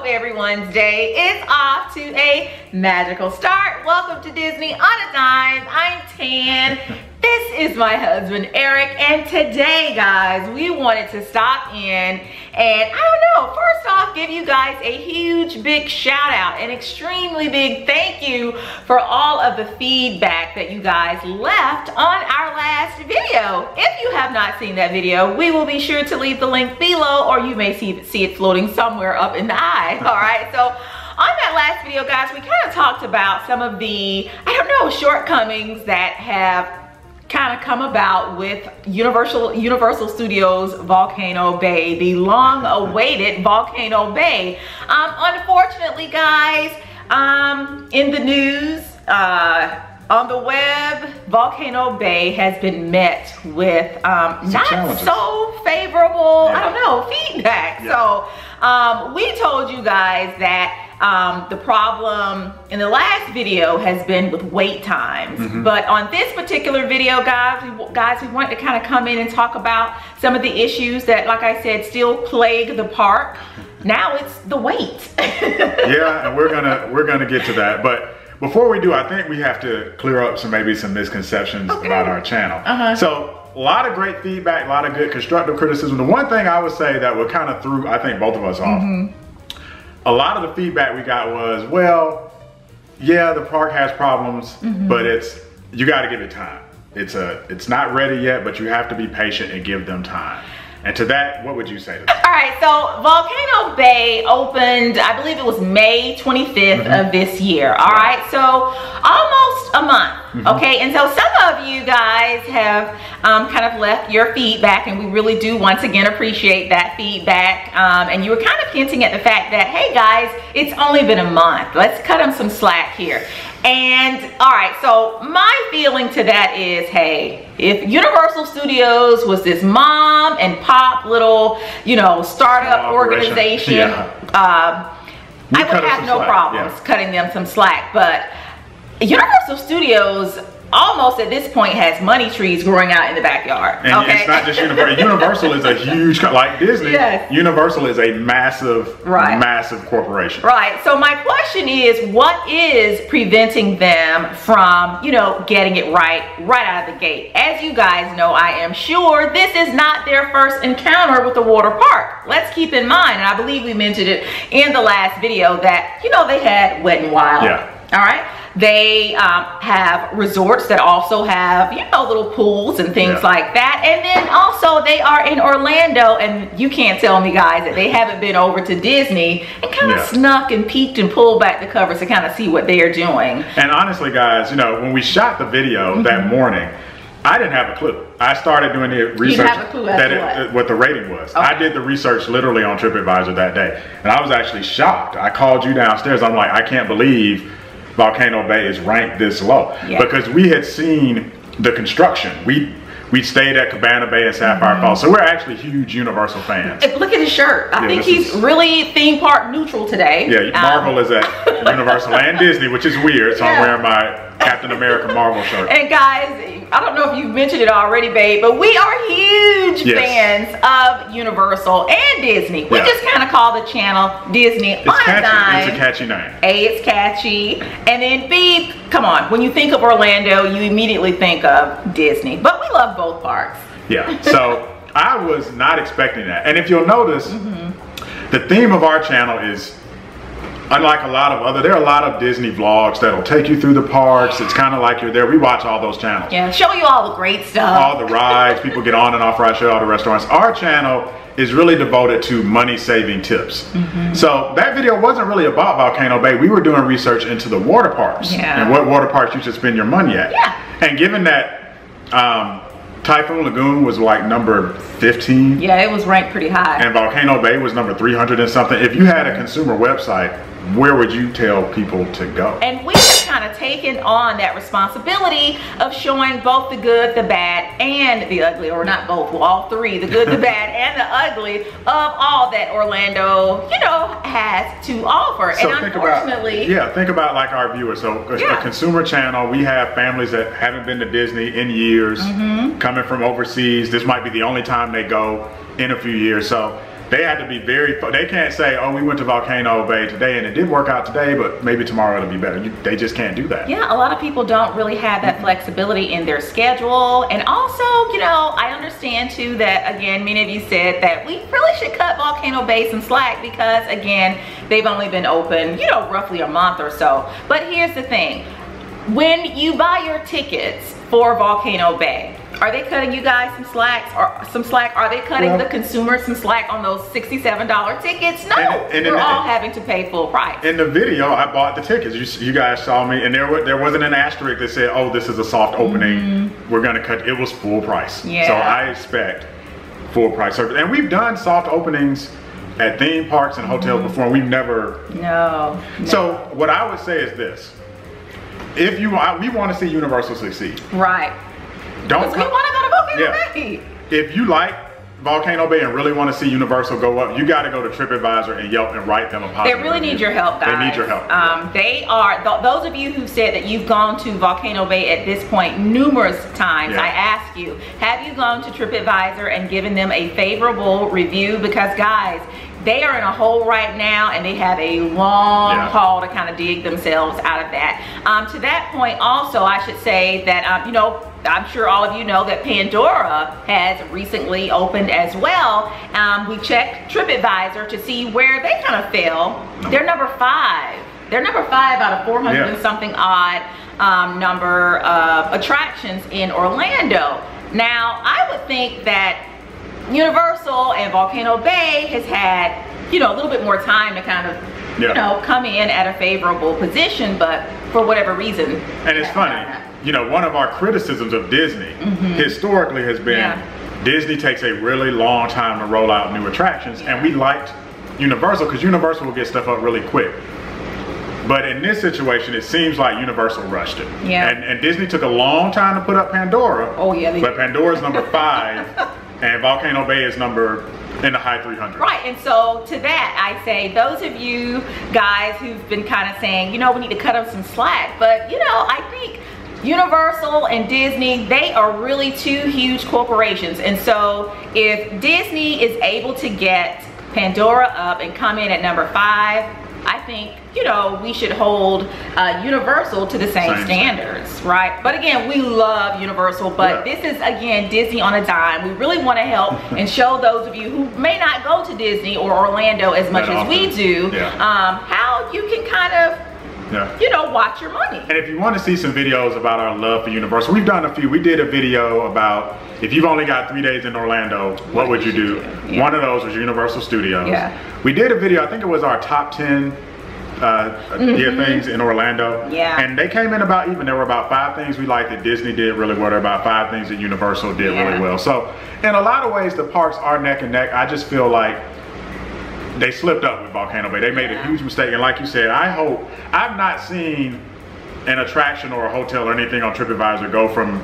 hope everyone's day is off to a magical start. Welcome to Disney on a Dime. I'm Tan. This is my husband Eric, and today guys we wanted to stop in and first off give you guys a huge big shout out, an extremely big thank you for all of the feedback that you guys left on our last video. If you have not seen that video, we will be sure to leave the link below, or you may see it floating somewhere up in the eye. All right, so on that last video guys, we kind of talked about some of the shortcomings that have kind of come about with Universal Studios Volcano Bay, the long-awaited Volcano Bay. Unfortunately, guys, in the news, on the web, Volcano Bay has been met with not so favorable, feedback. Yeah. So we told you guys that the problem in the last video has been with wait times. But on this particular video, guys, we wanted to kind of come in and talk about some of the issues that, like I said, still plague the park. Now it's the wait. Yeah, and we're gonna get to that. But before we do, I think we have to clear up some misconceptions about our channel. So a lot of great feedback, a lot of good constructive criticism. The one thing I would say that would kind of threw, I think, both of us off. A lot of the feedback we got was, well, yeah, the park has problems, but you got to give it time. It's not ready yet, but you have to be patient and give them time. And to that, what would you say to that? All right, so Volcano Bay opened, I believe it was May 25th of this year. All right, so almost a month. Okay, and so some of you guys have kind of left your feedback, and we really do once again appreciate that feedback. And you were kind of hinting at the fact that, hey guys, it's only been a month. Let's cut them some slack here. And all right, so my feeling to that is, hey, if Universal Studios was this mom and pop little, startup organization, I would have no problems cutting them some slack. But Universal Studios almost at this point has money trees growing out in the backyard. And it's not just Universal. Universal is a huge, like Disney, Universal is a massive, massive corporation. Right, so my question is, what is preventing them from, getting it right out of the gate? As you guys know, I am sure this is not their first encounter with the water park. Let's keep in mind, and I believe we mentioned it in the last video, that, they had Wet and Wild. All right. They have resorts that also have, little pools and things like that. And then also they are in Orlando, and you can't tell me, guys, that they haven't been over to Disney and kind of snuck and peeked and pulled back the covers to kind of see what they are doing. And honestly, guys, when we shot the video that morning, I didn't have a clue. I started doing the research. You didn't have a clue as to what the rating was. I did the research literally on TripAdvisor that day, and I was actually shocked. I called you downstairs. I'm like, I can't believe Volcano Bay is ranked this low, because we had seen the construction. We stayed at Cabana Bay and Sapphire Falls, so we're actually huge Universal fans. Look at his shirt. I think he's really theme park neutral today. Yeah, Marvel is at Universal and Disney, which is weird, so I'm wearing my Captain America Marvel shirt. And guys, I don't know if you've mentioned it already, babe, but we are huge fans of Universal and Disney. We just kind of call the channel Disney on a Dime. It's a catchy name. A, it's catchy. And then B, come on, when you think of Orlando, you immediately think of Disney. But we love both parks. Yeah, so I was not expecting that. And if you'll notice, the theme of our channel is, unlike there are a lot of Disney vlogs that'll take you through the parks. It's kind of like you're there. We watch all those channels. Yeah, show you all the great stuff. All the rides, people get on and off rides, show all the restaurants. Our channel is really devoted to money-saving tips. So that video wasn't really about Volcano Bay. We were doing research into the water parks and what water parks you should spend your money at. And given that Typhoon Lagoon was like number 15. Yeah, it was ranked pretty high. And Volcano Bay was number 300 and something. If you had a consumer website, where would you tell people to go? And we have kind of taken on that responsibility of showing both the good, the bad, and the ugly, or not both, well, all three, the good, the bad, and the ugly of all that Orlando, has to offer. So and unfortunately, think about like our viewers. So a consumer channel, we have families that haven't been to Disney in years, coming from overseas. This might be the only time they go in a few years. So they had to be they can't say, oh, we went to Volcano Bay today and it didn't work out today, but maybe tomorrow it'll be better. They just can't do that. Yeah, a lot of people don't really have that flexibility in their schedule. And also, you know, I understand too that, again, many of you said that we really should cut Volcano Bay some slack because, again, they've only been open, you know, roughly a month or so. But here's the thing. When you buy your tickets for Volcano Bay, are they cutting you guys some slack? Are they cutting the consumers some slack on those $67 tickets? No, we're all having to pay full price. In the video, I bought the tickets. You guys saw me, and there wasn't an asterisk that said, oh, this is a soft opening. We're gonna cut, it was full price. Yeah. So I expect full price service. And we've done soft openings at theme parks and hotels before, and we've never. No. So what I would say is this. If we want to see Universal succeed. Right. We want to go to Volcano Bay. If you like Volcano Bay and really want to see Universal go up, you got to go to TripAdvisor and Yelp and write them a positive They really review. need your help, guys. They need your help. They are, those of you who said that you've gone to Volcano Bay at this point numerous times, I ask you, have you gone to TripAdvisor and given them a favorable review? Because guys, they are in a hole right now and they have a long haul to kind of dig themselves out of that. To that point also, I should say that, you know, I'm sure all of you know that Pandora has recently opened as well. We checked TripAdvisor to see where they kind of fell. They're number 5. They're number 5 out of 400 and something odd number of attractions in Orlando. Now, I would think that Universal and Volcano Bay has had, you know, a little bit more time to kind of, you know, come in at a favorable position, but for whatever reason. And it's funny, you know, one of our criticisms of Disney historically has been Disney takes a really long time to roll out new attractions, and we liked Universal because Universal will get stuff up really quick. But in this situation, it seems like Universal rushed it. Yeah. And Disney took a long time to put up Pandora. Oh yeah. But Pandora's number 5. And Volcano Bay is number in the high 300s. Right, and so to that I say, those of you guys who've been kind of saying, you know, we need to cut up some slack, but you know, I think Universal and Disney, they are really 2 huge corporations. And so if Disney is able to get Pandora up and come in at number 5, I think, you know, we should hold Universal to the same standards, right? But again, we love Universal, but this is, again, Disney on a dime. We really want to help and show those of you who may not go to Disney or Orlando as much as we do, how you can kind of, you know, watch your money. And if you want to see some videos about our love for Universal, we've done a few. We did a video about if you've only got 3 days in Orlando, what would you do? One of those was Universal Studios. We did a video, I think it was our top 10 things in Orlando. And they came in about even. There were about 5 things we liked that Disney did really well. There were about 5 things that Universal did really well. So in a lot of ways, the parks are neck and neck. I just feel like they slipped up with Volcano Bay. They made a huge mistake. And like you said, I've not seen an attraction or a hotel or anything on TripAdvisor go from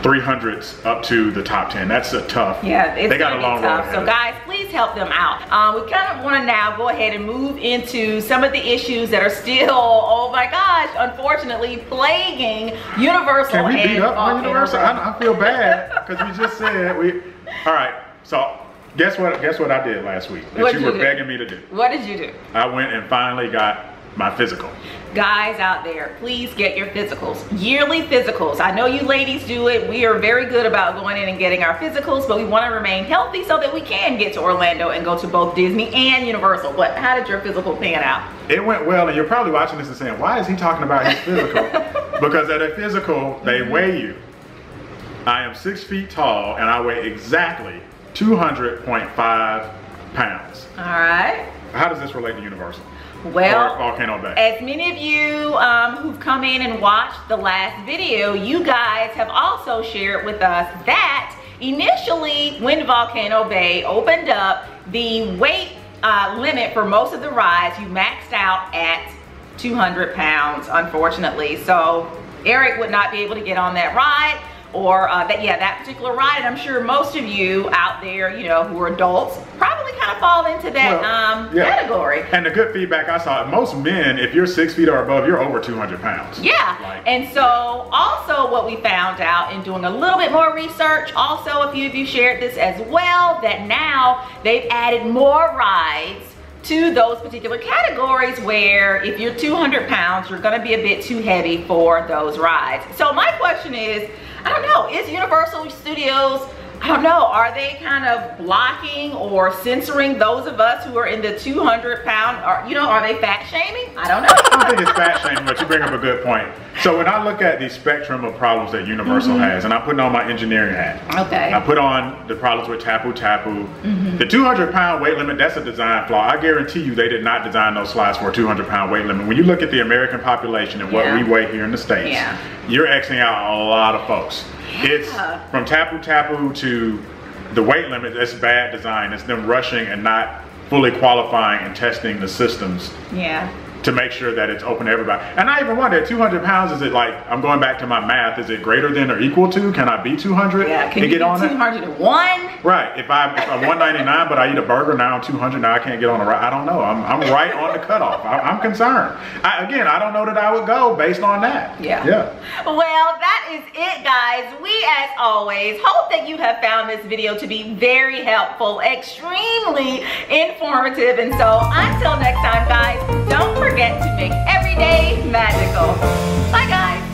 300s up to the top 10. That's a tough. They got a long road ahead. So guys, please help them out. We kind of want to now go ahead and move into some of the issues that are still, oh my gosh, unfortunately plaguing Universal. Can we beat up on Universal? I feel bad because we just said we. All right, so guess what I did last week that you were begging me to do. What did you do? I went and finally got my physical. Guys out there, please get your physicals. Yearly physicals. I know you ladies do it. We are very good about going in and getting our physicals, but we want to remain healthy so that we can get to Orlando and go to both Disney and Universal. But how did your physical pan out? It went well, and you're probably watching this and saying, why is he talking about his physical? Because at a physical, they weigh you. I am 6 feet tall, and I weigh exactly 200.5 pounds. All right. How does this relate to Universal? Well, or Volcano Bay? As many of you who've come in and watched the last video, you guys have also shared with us that initially when Volcano Bay opened up, the weight limit for most of the rides, you maxed out at 200 pounds, unfortunately. So Eric would not be able to get on that ride, or that particular ride. And I'm sure most of you out there, you know, who are adults, probably kind of fall into that category. And the good feedback I saw, most men, if you're 6 feet or above, you're over 200 pounds. Yeah, and so also what we found out in doing a little bit more research, also a few of you shared this as well, that now they've added more rides to those particular categories where if you're 200 pounds, you're gonna be a bit too heavy for those rides. So my question is, I don't know, is Universal Studios, I don't know, are they kind of blocking or censoring those of us who are in the 200 pound, or, you know, are they fat shaming? I don't know. I don't think it's fat shaming, but you bring up a good point. So when I look at the spectrum of problems that Universal has, and I'm putting on my engineering hat. Okay. I put on the problems with Tapu Tapu. The 200 pound weight limit, that's a design flaw. I guarantee you they did not design those slides for a 200 pound weight limit. When you look at the American population and what we weigh here in the States, you're Xing out a lot of folks. It's from Tapu Tapu to the weight limit, that's bad design. It's them rushing and not fully qualifying and testing the systems to make sure that it's open to everybody. And I even wonder, at 200 pounds, is it like, I'm going back to my math, is it greater than or equal to? Can I be 200 can and get on it? 201? Right, if I'm 199 but I eat a burger, now I'm 200, now I can't get on a ride. I don't know, I'm right on the cutoff. I'm concerned. Again, I don't know that I would go based on that. Well, that is it, guys. We, as always, hope that you have found this video to be very helpful, extremely informative. And so until next time, guys, don't forget to make every day magical. Bye, guys.